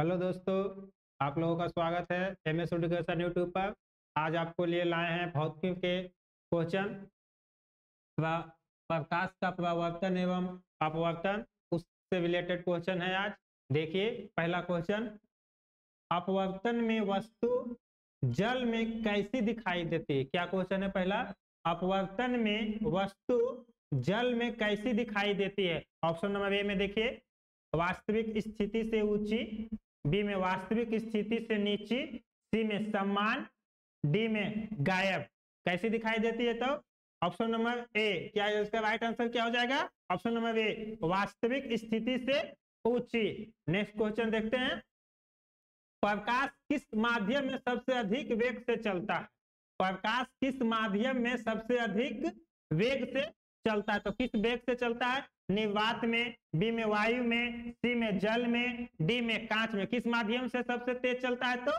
Hello दोस्तों, आप लोगों का स्वागत है MS एजुकेशन यूट्यूब पर। आज आपको लिए लाए हैं भौतिकी के क्वेश्चन। प्रकाश का प्रवर्तन एवं अपवर्तन, उससे रिलेटेड क्वेश्चन है आज। देखिए पहला क्वेश्चन, अपवर्तन में वस्तु जल में कैसी दिखाई देती है। क्या क्वेश्चन है पहला, अपवर्तन में वस्तु जल में कैसी दिखाई देती है। ऑप्शन नंबर ए में देखिए, वास्तविक स्थिति से ऊंची, बी में वास्तविक स्थिति से नीची, सी में समान, डी में गायब। कैसी दिखाई देती है तो ऑप्शन नंबर ए, क्या इसका राइट आंसर क्या हो जाएगा। ऑप्शन नंबर ए, वास्तविक स्थिति से ऊंची। नेक्स्ट क्वेश्चन देखते हैं, प्रकाश किस माध्यम में सबसे अधिक वेग से चलता है। प्रकाश किस माध्यम में सबसे अधिक वेग से चलता है, तो किस वेग से चलता है। निर्वात में, बी में वायु में, सी में जल में, डी में कांच में। किस माध्यम से सबसे तेज चलता है तो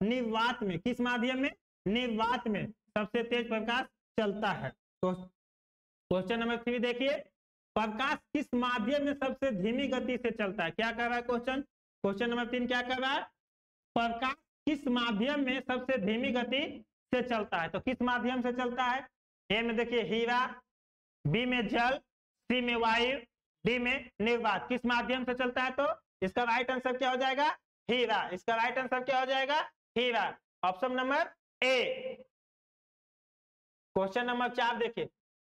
निर्वात में। किस माध्यम में, निर्वात में सबसे तेज प्रकाश चलता है। तो क्वेश्चन नंबर 3 देखिए, प्रकाश किस माध्यम में सबसे धीमी गति से चलता है। क्या कर रहा है क्वेश्चन, क्वेश्चन नंबर 3 क्या कर रहा है, प्रकाश किस माध्यम में सबसे धीमी गति से चलता है। तो किस माध्यम से चलता है, ए में देखिए हीरा, बी में जल, सी में वायु, डी में निर्वात। किस माध्यम से चलता है तो इसका राइट आंसर क्या हो जाएगा, हीरा। इसका राइट आंसर क्या हो जाएगा, हीरा। Option number A. Question number 4 देखिए,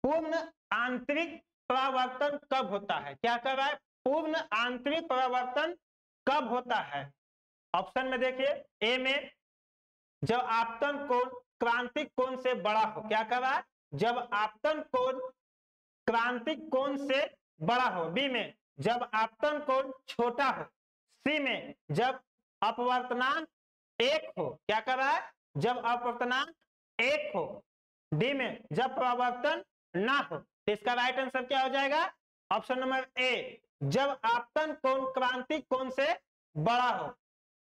पूर्ण आंतरिक परावर्तन कब होता है। क्या कर रहा है, पूर्ण आंतरिक परावर्तन कब होता है। ऑप्शन में देखिए, ए में जब आपतन कोण क्रांतिक कोण से बड़ा हो। क्या कर रहा है, जब आपतन कोण क्रांतिक कोण से बड़ा हो। बी में जब आपतन कोण छोटा हो। सी में जब अपवर्तनांक 1 हो। क्या कर रहा है, जब अपवर्तनांक 1 हो। डी में जब परावर्तन ना हो। तो इसका राइट आंसर क्या हो जाएगा, ऑप्शन नंबर ए, जब आपतन कोण क्रांतिक कोण से बड़ा हो।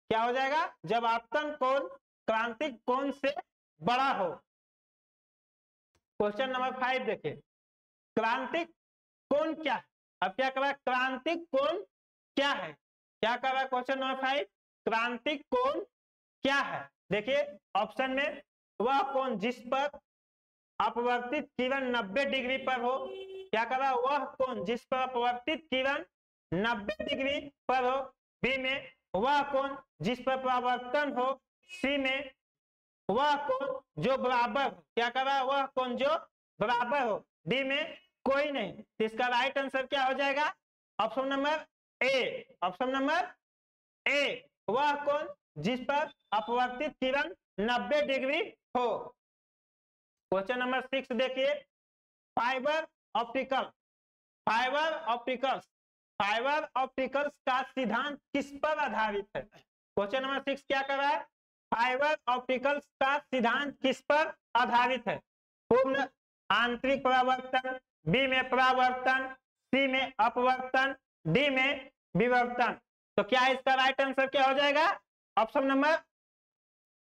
क्या हो जाएगा, जब आपतन कोण क्रांतिक कोण से बड़ा हो। क्वेश्चन नंबर 5 देखिए, क्रांतिक कोण क्या है। अब क्या कर रहा है, क्रांतिक कोण क्या है। क्या कर रहा है क्वेश्चन नंबर 5, क्रांतिक कोण क्या है। देखिए ऑप्शन में, वह कोण जिस पर अपवर्तित किरण 90 डिग्री पर हो। क्या कर रहा है, वह कोण जिस पर अपवर्तित किरण 90 डिग्री पर हो। बी में वह कोण जिस पर परावर्तन हो। सी में वह कोण जो बराबर हो। क्या कर रहा है, वह कोण जो बराबर हो। डी में कोई नहीं। तो इसका राइट आंसर क्या हो जाएगा, ऑप्शन नंबर ए। ऑप्शन नंबर ए, वह कोण जिस पर अपवर्तित किरण 90 डिग्री हो। क्वेश्चन नंबर 6 देखिए, fibre optical, fibre opticals, fibre opticals का सिद्धांत किस पर आधारित है। क्वेश्चन नंबर 6 क्या कर रहा है, फाइबर ऑप्टिकल्स का सिद्धांत किस पर आधारित है। पूर्ण आंतरिक परावर्तन, बी में परावर्तन, सी में अपवर्तन, डी में विवर्तन। तो क्या इसका राइट आंसर क्या हो जाएगा, ऑप्शन नंबर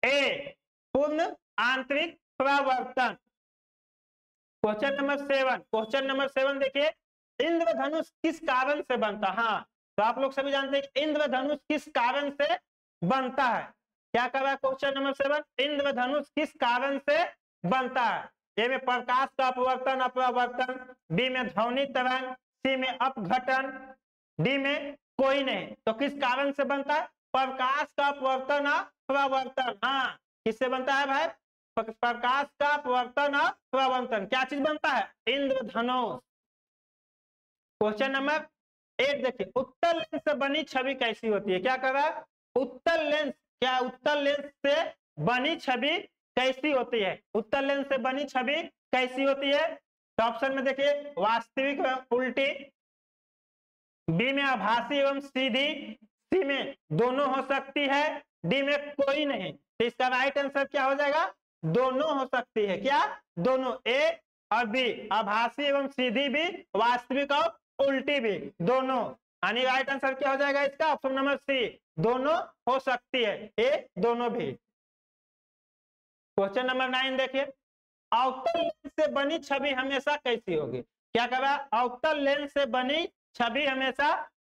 ए, पूर्ण आंतरिक परावर्तन। क्वेश्चन नंबर 7, क्वेश्चन नंबर 7 देखिए, इंद्रधनुष किस कारण से बनता। हाँ, तो आप लोग सभी जानते हैं इंद्रधनुष किस कारण से बनता है। क्या कर रहा है क्वेश्चन नंबर 7, इंद्रधनुष किस कारण से बनता है। ए में प्रकाश का अपवर्तन अपवर्तन, बी में ध्वनि तरंग, सी में अपघटन, डी में कोई नहीं। तो किस कारण से बनता है, प्रकाश का अपवर्तन अपवर्तन। हाँ, किससे बनता है भाई, प्रकाश का अपवर्तन अपवर्तन। क्या चीज बनता है, इंद्रधनुष। क्वेश्चन नंबर 8 देखिए, उत्तल लेंस से बनी छवि कैसी होती है। क्या कर रहा है, उत्तल लेंस, क्या उत्तल लेंस से बनी छवि कैसी होती है। उत्तल लेंस से बनी छवि कैसी होती है। तो ऑप्शन में देखिए, वास्तविक एवं उल्टी, बी में आभासी एवं सीधी, सी में दोनों हो सकती है, डी में कोई नहीं। तो इसका राइट आंसर क्या हो जाएगा, दोनों हो सकती है। क्या, दोनों, ए और बी, आभासी एवं सीधी भी, वास्तविक और उल्टी भी, दोनों। यानी राइट आंसर क्या हो जाएगा इसका, ऑप्शन नंबर सी, दोनों हो सकती है, ए दोनों भी। क्वेश्चन नंबर 9 देखिए, अवतल लेंस से बनी छवि हमेशा कैसी होगी। क्या कर रहा है, अवतल लेंस से बनी छवि हमेशा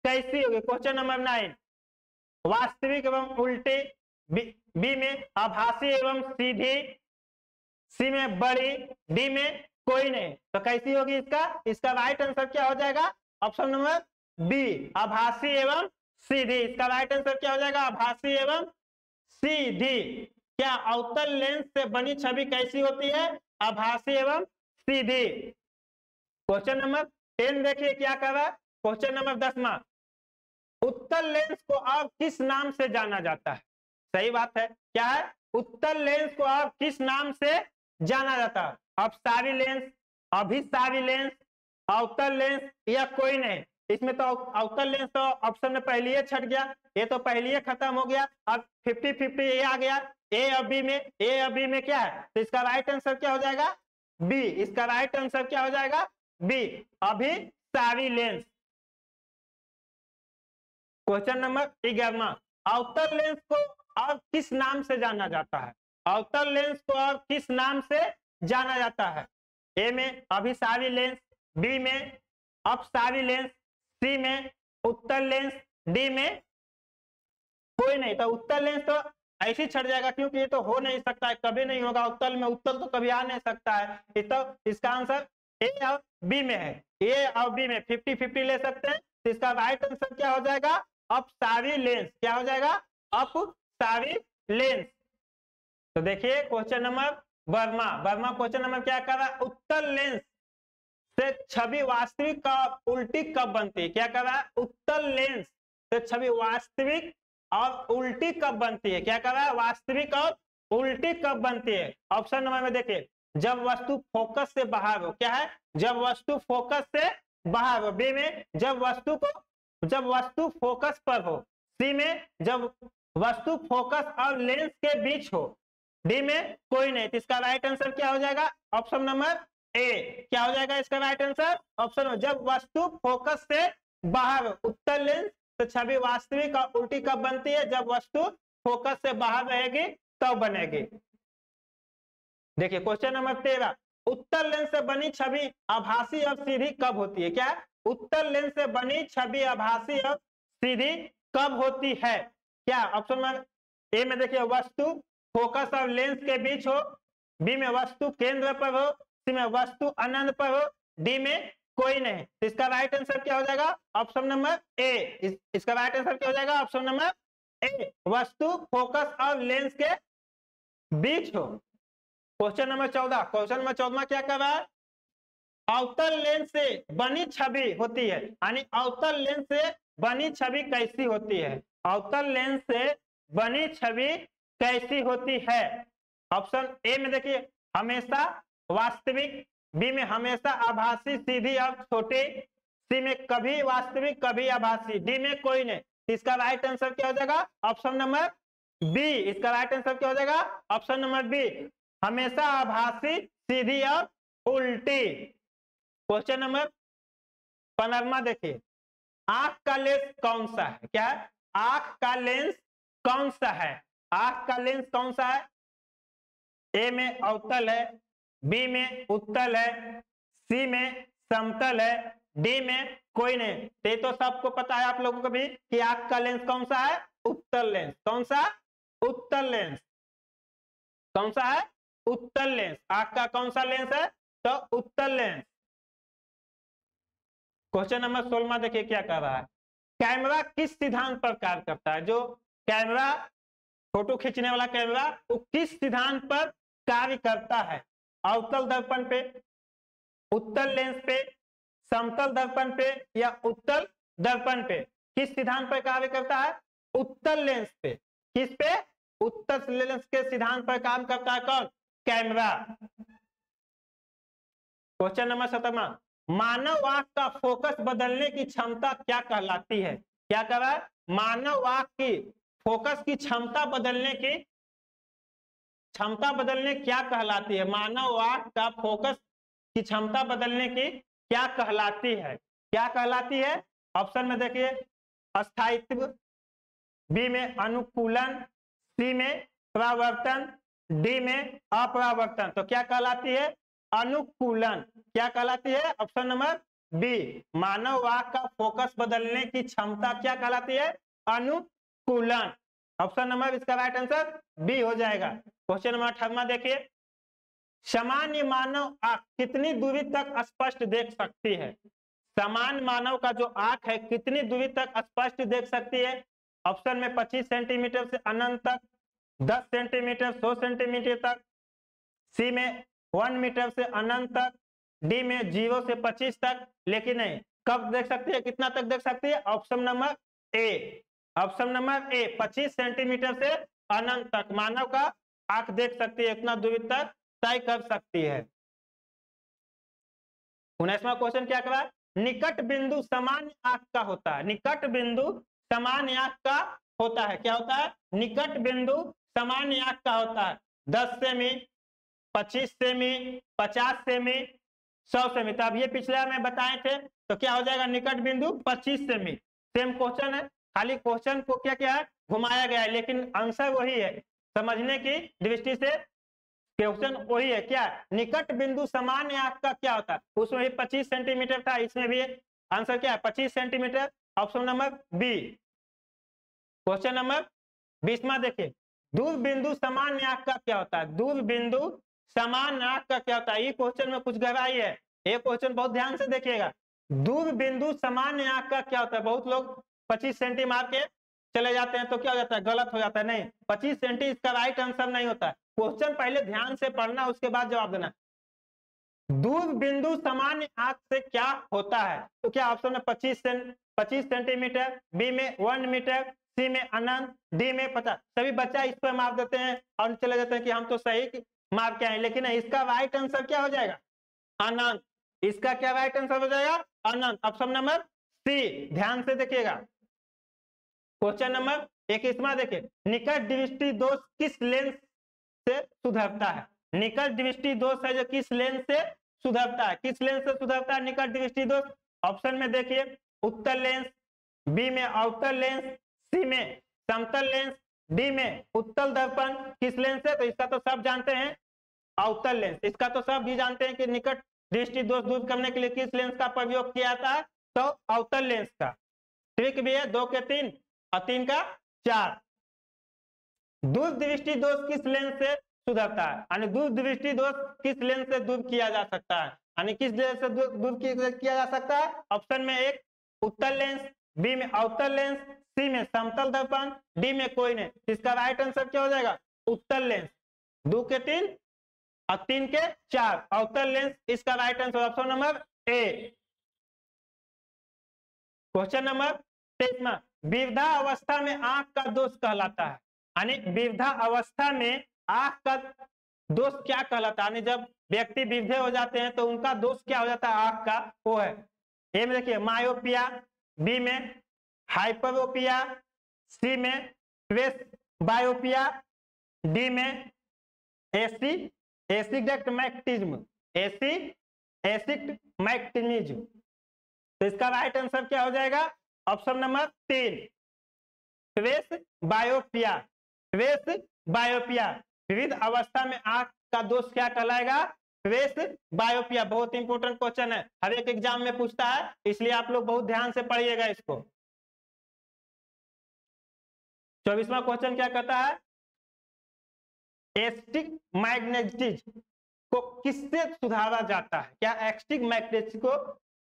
कैसी होगी। क्वेश्चन नंबर 9, वास्तविक एवं उल्टी, बी में आभासी एवं सीधी, सी में बड़ी, डी में कोई नहीं। तो कैसी होगी इसका राइट आंसर क्या हो जाएगा? ऑप्शन नंबर बी, आभासी एवं सीधी। इसका राइट आंसर क्या हो जाएगा? आभासी एवं सीधी। क्या अवतल लेंस से बनी छवि कैसी होती है? आभासी एवं सीधी। क्वेश्चन नंबर 10 देखिए क्या कर रहा है। क्वेश्चन नंबर 10वां, उत्तल लेंस को अब किस नाम से जाना जाता है? सही बात है, क्या है? उत्तल लेंस को अब किस नाम से जाना जाता है? अपसारी लेंस, अभिसारी लेंस, अवतल लेंस या कोई नहीं। इसमें तो अवतल लेंस तो ऑप्शन में पहले ही छट गया, ये तो पहले ही खत्म हो गया। अब 50-50 ये आ गया, ए और बी में, ए और बी में क्या है? तो इसका राइट आंसर क्या हो जाएगा? बी। इसका राइट आंसर क्या हो जाएगा? बी, अभिसारी लेंस। क्वेश्चन नंबर 11, अवतल लेंस को अब किस नाम से जाना जाता है? अवतल लेंस को अब किस नाम से जाना जाता है? ए में अभिसारी लेंस, बी में अपसारी लेंस, सी में उत्तल लेंस, डी में कोई नहीं। तो उत्तल लेंस तो ऐसे ही छट जाएगा, क्योंकि ये तो हो नहीं सकता है, कभी नहीं होगा उत्तल में, उत्तल तो कभी आ नहीं सकता है। तो इसका आंसर ए और बी में है, ए और बी में 50-50 ले सकते हैं। तो इसका राइट आंसर क्या हो जाएगा? अपसारी लेंस। क्या हो जाएगा? अपसारी लेंस। तो देखिए question number Verma question number क्या कर रहा है? उत्तल लेंस से छवि वास्तविक का उल्टी कब बनती है? क्या कर रहा है? उत्तल लेंस से छवि वास्तविक और उल्टी कब बनती है? क्या कर रहा है? वास्तविक और उल्टी कब बनती है? ऑप्शन नंबर में देखिए, जब वस्तु फोकस से बाहर हो। क्या है? जब वस्तु फोकस से बाहर हो। बी में जब वस्तु फोकस पर हो। सी में जब वस्तु फोकस और लेंस के बीच हो। डी में कोई नहीं। तो इसका राइट आंसर क्या हो जाएगा? ऑप्शन नंबर ए। क्या हो जाएगा इसका राइट आंसर? ऑप्शन, जब वस्तु फोकस से बाहर हो। उत्तल लेंस तो छवि वास्तविक और उल्टी कब बनती है? जब वस्तु फोकस से बाहर रहेगी तब बनेगी। देखिए क्वेश्चन नंबर 13, उत्तल लेंस से बनी छवि आभासी और सीधी कब होती है? क्या? उत्तल लेंस से बनी छवि आभासी और सीधी कब होती है? क्या? ऑप्शन नंबर ए में देखिए, वस्तु फोकस और लेंस के बीच हो। बी में वस्तु केंद्र पर हो। सी में वस्तु अनंत पर हो। डी में कोई नहीं। तो इसका राइट आंसर क्या हो जाएगा? ऑप्शन नंबर ए। इसका राइट आंसर क्या हो जाएगा? ऑप्शन नंबर ए, वस्तु फोकस और लेंस के बीच हो। क्वेश्चन नंबर 14, क्वेश्चन नंबर 14 क्या कर रहा है? अवतल लेंस से बनी छवि होती है, यानी अवतल लेंस से बनी छवि कैसी होती है? अवतल लेंस से बनी छवि कैसी होती है? ऑप्शन ए में देखिए, हमेशा वास्तविक। बी में हमेशा आभासी, सीधी और छोटी। सी में कभी वास्तविक कभी आभासी। डी में कोई नहीं। इसका राइट आंसर क्या हो जाएगा? Option number B. इसका राइट आंसर क्या हो जाएगा? ऑप्शन नंबर बी, हमेशा आभासी, सीधी और उल्टी। क्वेश्चन नंबर 15 देखिए, आंख का लेंस कौन सा है? क्या है? आंख का लेंस कौन सा है? आंख का लेंस कौन सा है? ए में अवतल है, बी में उत्तल है, सी में समतल है, डी में कोई नहीं। तो सबको पता है आप लोगों को भी कि आंख का लेंस कौन सा है? उत्तल लेंस। कौन सा? उत्तल लेंस। कौन सा है? उत्तल लेंस। आंख का कौन सा लेंस है? तो उत्तल लेंस। क्वेश्चन नंबर 16 देखिए क्या कर रहा है। कैमरा किस सिद्धांत पर कार्य करता है? जो कैमरा, फोटो खींचने वाला कैमरा, वो किस सिद्धांत पर कार्य करता है? अवतल दर्पण पे, उत्तल लेंस पे, समतल दर्पण पे या उत्तल दर्पण पे? किस सिद्धांत पर कार्य करता है? उत्तल लेंस पे। किस पे? उत्तल लेंस के सिद्धांत पर काम करता है कौन? कैमरा। क्वेश्चन नंबर 17, मानव आंख का फोकस बदलने की क्षमता क्या कहलाती है? क्या कर रहा है? मानव आंख की फोकस की क्षमता बदलने क्या कहलाती है? मानव आंख का फोकस की क्षमता बदलने की क्या कहलाती है? क्या कहलाती है? ऑप्शन में देखिए, स्थायित्व, बी में अनुकूलन, सी में परावर्तन, डी में अपरावर्तन। तो क्या कहलाती है? अनुकूलन। क्या कहलाती है? ऑप्शन नंबर बी, मानव आंख का फोकस बदलने की क्षमता क्या कहलाती है? कूलन। ऑप्शन नंबर इसका राइट आंसर बी हो जाएगा। क्वेश्चन नंबर 18 देखिए, सामान्य मानव आंख कितनी दूरी तक स्पष्ट देख सकती है? सामान्य मानव का जो आंख है कितनी दूरी तक स्पष्ट देख सकती है? ऑप्शन में 25 सेंटीमीटर से अनंत तक, 10 सेंटीमीटर 100 सेंटीमीटर तक, सी में 1 मीटर से अनंत तक, डी में 0 से 25 तक। लेकिन नहीं, कब देख सकती है, कितना तक देख सकती है? ऑप्शन नंबर ए, ऑप्शन नंबर ए 25 सेंटीमीटर से अनंत तक मानव का आंख देख सकती है, इतना दूरी तक तय कर सकती है। 19वां क्वेश्चन क्या करा? निकट बिंदु सामान्य आंख का होता है। निकट बिंदु सामान्य आंख का होता है, क्या होता है? निकट बिंदु सामान्य आंख का होता है 10 सेमी, 25 सेमी, 50 सेमी, 100 सेमी। तो अब ये पिछला में बताए थे, तो क्या हो जाएगा? निकट बिंदु 25 सेमी। सेम क्वेश्चन है, खाली क्वेश्चन को क्या क्या है घुमाया गया है, लेकिन आंसर वही है। समझने की दृष्टि से क्वेश्चन वही है। क्या? निकट बिंदु सामान्य आंख का क्या होता है? उसमें भी 25 सेंटीमीटर था, इसमें भी आंसर क्या है? 25 centimetre. Option number B. Question number 20वां देखिए, दूर बिंदु सामान्य आंख का क्या होता है? दूर बिंदु सामान्य आंख का क्या होता है? ये क्वेश्चन में कुछ गहराई है, ये क्वेश्चन बहुत ध्यान से देखिएगा। दूर बिंदु सामान्य आंख का क्या होता है? बहुत लोग 25 सेंटी मार के चले जाते हैं, तो क्या हो जाता है? गलत हो जाता है। नहीं, 25 सेंटी इसका राइट आंसर नहीं होता है। क्वेश्चन पहले ध्यान से पढ़ना, उसके बाद जवाब देना। दूर बिंदु सामान्य आंख से क्या होता है? तो क्या ऑप्शन में 25 सेंटीमीटर, बी में 1 मीटर, सी में अनंत, डी में 50। सभी बच्चा इस पर मार देते हैं और चले जाते हैं कि हम तो सही मार के आए, लेकिन इसका राइट आंसर क्या हो जाएगा? अनंत। इसका क्या राइट आंसर हो जाएगा? अनंत। ऑप्शन नंबर सी, ध्यान से देखिएगा। क्वेश्चन नंबर 21वां देखिए, निकट दृष्टि दोष किस लेंस से सुधरता है? निकट दृष्टि दोष है जो किस लेंस से सुधरता है? किस लेंस से सुधरता है निकट दृष्टि दोष? ऑप्शन में देखिए, उत्तल लेंस, बी में अवतल लेंस, सी में समतल लेंस, डी में उत्तल दर्पण। किस लेंस से? तो इसका तो सब जानते हैं, अवतल लेंस। इसका तो सब भी जानते हैं कि निकट दृष्टि दोष दूर करने के लिए किस लेंस का प्रयोग किया जाता है? तो अवतल लेंस का। ट्रिक भी है, 2 के 3 और 3 का 4। दूर दृष्टि दोष किस लेंस से सुधरता है? यानी दूर दृष्टि दोष किस लेंस से दूर किया जा सकता है? यानी किस लेंस से दूर किया जा सकता है? ऑप्शन में 1 उत्तल लेंस, बी में अवतल लेंस, सी में समतल दर्पण, डी में कोई नहीं। इसका राइट आंसर क्या हो जाएगा? उत्तल लेंस। 2 के 3 और 3 के 4, अवतल लेंस इसका right answer. Option number A. Question number 23वां, विविधा अवस्था में आंख का दोष कहलाता है। यानी विविधा अवस्था में आंख का दोष क्या कहलाता है? यानी जब व्यक्ति विविधे हो जाते हैं तो उनका दोष क्या हो जाता है आंख का? वो है, ए में देखिए मायोपिया, बी में हाइपरोपिया, सी में प्रेसबायोपिया, डी में एसिग्मेटिज्म। तो इसका राइट आंसर क्या हो जाएगा? Option number 3 presbyopia. प्रेसबायोपिया, विविध अवस्था में आंख का दोष क्या कहलाएगा? प्रेसबायोपिया। बहुत इंपॉर्टेंट क्वेश्चन है, हर एक एग्जाम में पूछता है, इसलिए आप लोग बहुत ध्यान से पढ़िएगा इसको। 24वां क्वेश्चन क्या कहता है? एस्टिग्मैटिज्म को किससे सुधारा जाता है? क्या एस्टिग्मैटिज्म को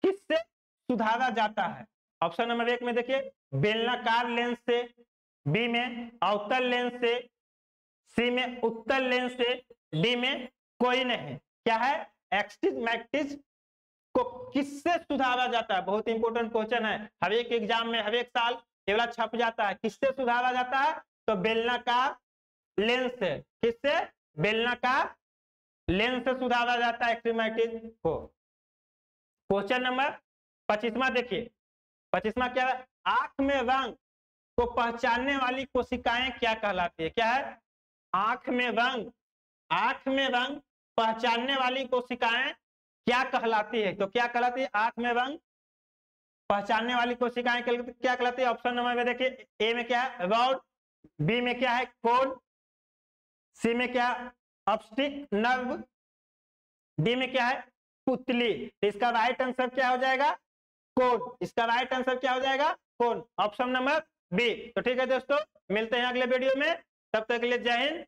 किससे सुधारा जाता है? ऑप्शन नंबर 1 में देखिए, बेलनाकार लेंस से, बी में अवतल लेंस से, सी में उत्तल लेंस से, डी में कोई नहीं। क्या है? एस्टिग्मैटिज्म को किससे सुधारा जाता है? बहुत इंपॉर्टेंट क्वेश्चन है, हर एक एग्जाम में हर एक साल ये वाला छप जाता है। किससे सुधारा जाता है? तो बेलनाकार लेंस से। किससे? बेलनाकार लेंस से सुधारा जाता है एस्टिग्मैटिज्म को। क्वेश्चन नंबर 25वां देखिए, 25वां क्या है? आंख में रंग को पहचानने वाली कोशिकाएं क्या कहलाती है? क्या है? आंख में रंग पहचानने वाली कोशिकाएं क्या कहलाती है? तो क्या कहलाती है? आंख में रंग पहचानने वाली कोशिकाएं क्या कहलाती है? ऑप्शन नंबर में देखिए, ए में क्या है? रॉड, बी में क्या है? कोन, सी में क्या है? ऑप्टिक नर्व, डी में क्या है? पुतली। इसका राइट आंसर क्या हो जाएगा? कोन। इसका राइट आंसर क्या हो जाएगा? कोन। Option number B. तो ठीक है दोस्तों, मिलते हैं अगले वीडियो में, तब तक के लिए जय हिंद।